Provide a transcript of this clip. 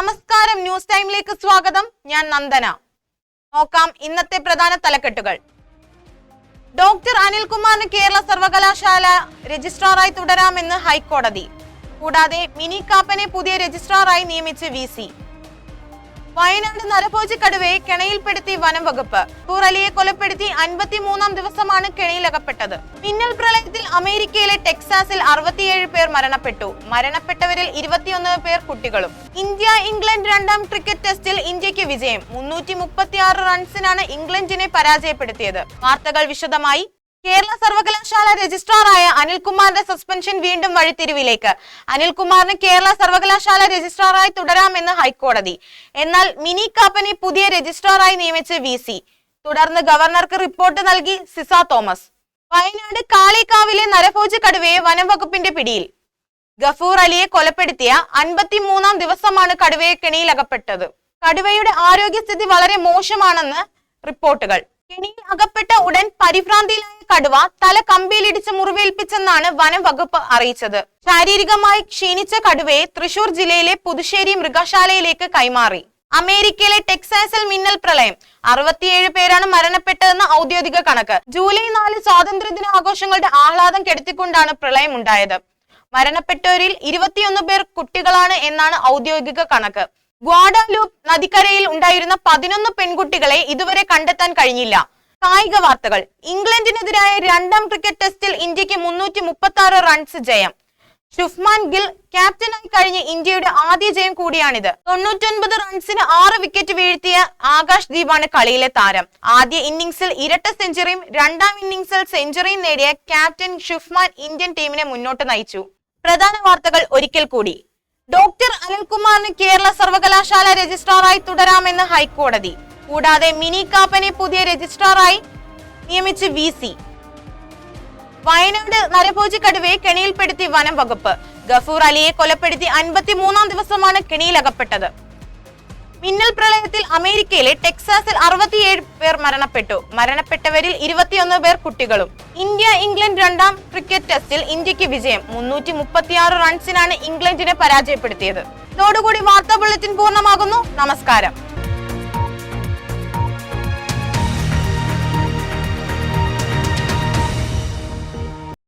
നമസ്കാരം, ന്യൂസ് ടൈമിലേക്ക് സ്വാഗതം. ഞാൻ നന്ദന. നോക്കാം ഇന്നത്തെ പ്രധാന തലക്കെട്ടുകൾ. ഡോക്ടർ അനിൽകുമാറിന് കേരള സർവകലാശാല രജിസ്ട്രാറായി തുടരാമെന്ന് ഹൈക്കോടതി. കൂടാതെ മിനി കാപ്പനെ പുതിയ രജിസ്ട്രാറായി നിയമിച്ച് VC. വയനാട് നരഭോജി കടുവയെ കെണിയിൽപ്പെടുത്തി വനം വകുപ്പ്. അലിയെ കൊലപ്പെടുത്തി 53-ാം ദിവസമാണ് കെണിയിലകപ്പെട്ടത്. മിന്നൽ പ്രളയത്തിൽ അമേരിക്കയിലെ ടെക്സാസിൽ 67 പേർ മരണപ്പെട്ടു. മരണപ്പെട്ടവരിൽ 21 പേർ കുട്ടികളും. ഇന്ത്യ-ഇംഗ്ലണ്ട് രണ്ടാം ക്രിക്കറ്റ് ടെസ്റ്റിൽ ഇന്ത്യക്ക് വിജയം. 336 റൺസിനാണ് ഇംഗ്ലണ്ടിനെ പരാജയപ്പെടുത്തിയത്. വാർത്തകൾ വിശദമായി. കേരള സർവകലാശാല രജിസ്ട്രാറായ അനിൽകുമാറിന്റെ സസ്പെൻഷൻ വീണ്ടും വഴിത്തിരിവിലേക്ക്. അനിൽകുമാറിന് കേരള സർവകലാശാല രജിസ്ട്രാറായി തുടരാമെന്ന് ഹൈക്കോടതി. എന്നാൽ മിനി കാപ്പനെ പുതിയ രജിസ്ട്രാറായി നിയമിച്ച് VC. തുടർന്ന് ഗവർണർക്ക് റിപ്പോർട്ട് നൽകി സിസ തോമസ്. വയനാട് കാളികാവിലെ നരഭോജി കടുവയെ വനം വകുപ്പിന്റെ പിടിയിൽ. ഗഫൂർ അലിയെ കൊലപ്പെടുത്തിയ 53-ാം ദിവസമാണ് കടുവയെ കെണിയിലകപ്പെട്ടത്. കടുവയുടെ ആരോഗ്യസ്ഥിതി വളരെ മോശമാണെന്ന് റിപ്പോർട്ടുകൾ. കെണിയിൽ അകപ്പെട്ട ഉടൻ പരിഭ്രാന്തിയിലായ കടുവ തല കമ്പിയിലിടിച്ച് മുറിവേൽപ്പിച്ചെന്നാണ് വനം വകുപ്പ് അറിയിച്ചത്. ശാരീരികമായി ക്ഷീണിച്ച കടുവയെ തൃശൂർ ജില്ലയിലെ പുതുശ്ശേരി മൃഗശാലയിലേക്ക് കൈമാറി. അമേരിക്കയിലെ ടെക്സാസിൽ മിന്നൽ പ്രളയം. 67 പേരാണ് മരണപ്പെട്ടതെന്ന് ഔദ്യോഗിക കണക്ക്. ജൂലൈ 4 സ്വാതന്ത്ര്യദിന ആഘോഷങ്ങളുടെ ആഹ്ലാദം കെടുത്തിക്കൊണ്ടാണ് പ്രളയം ഉണ്ടായത്. മരണപ്പെട്ടവരിൽ 21 പേർ കുട്ടികളാണ് എന്നാണ് ഔദ്യോഗിക കണക്ക്. ഗ്വാഡാലൂപ്പ് നദിക്കരയിൽ ഉണ്ടായിരുന്ന 11 പെൺകുട്ടികളെ ഇതുവരെ കണ്ടെത്താൻ കഴിഞ്ഞില്ല. കായിക വാർത്തകൾ. ഇംഗ്ലണ്ടിനെതിരായ രണ്ടാം ക്രിക്കറ്റ് ടെസ്റ്റിൽ ഇന്ത്യക്ക് 336 റൺസ് ജയം. ശുഭ്മാൻ ഗിൽ ക്യാപ്റ്റനായി കഴിഞ്ഞ ഇന്ത്യയുടെ ആദ്യ ജയം കൂടിയാണിത്. 99 റൺസിന് 6 വിക്കറ്റ് വീഴ്ത്തിയ ആകാശ് ദീപാണ് കളിയിലെ താരം. ആദ്യ ഇന്നിംഗ്സിൽ ഇരട്ട സെഞ്ചുറിയും രണ്ടാം ഇന്നിംഗ്സിൽ സെഞ്ചുറിയും നേടിയ ക്യാപ്റ്റൻ ശുഭ്മാൻ ഇന്ത്യൻ ടീമിനെ മുന്നോട്ട് നയിച്ചു. പ്രധാന വാർത്തകൾ ഒരിക്കൽ കൂടി. ഡോക്ടർ അനിൽകുമാറിന് കേരള സർവകലാശാല രജിസ്ട്രാറായി തുടരാമെന്ന് ഹൈക്കോടതി. കൂടാതെ മിനി കാപ്പനെ പുതിയ രജിസ്ട്രാറായി നിയമിച്ച് VC. വയനാട് നരഭോജി കടുവയെ കെണിയിൽപ്പെടുത്തി വനം വകുപ്പ്. ഗഫൂർ അലിയെ കൊലപ്പെടുത്തി 53-ാം ദിവസമാണ് കെണിയിലകപ്പെട്ടത്. മിന്നൽ പ്രളയത്തിൽ അമേരിക്കയിലെ ടെക്സാസിൽ 67 പേർ മരണപ്പെട്ടു. മരണപ്പെട്ടവരിൽ 21 പേർ കുട്ടികളും. ഇന്ത്യ-ഇംഗ്ലണ്ട് രണ്ടാം ക്രിക്കറ്റ് ടെസ്റ്റിൽ ഇന്ത്യക്ക് വിജയം. 336 റൺസിനാണ് ഇംഗ്ലണ്ടിനെ പരാജയപ്പെടുത്തിയത്. ഇതോടുകൂടി വാർത്താ ബുള്ളറ്റിൻ പൂർണ്ണമാകുന്നു. നമസ്കാരം.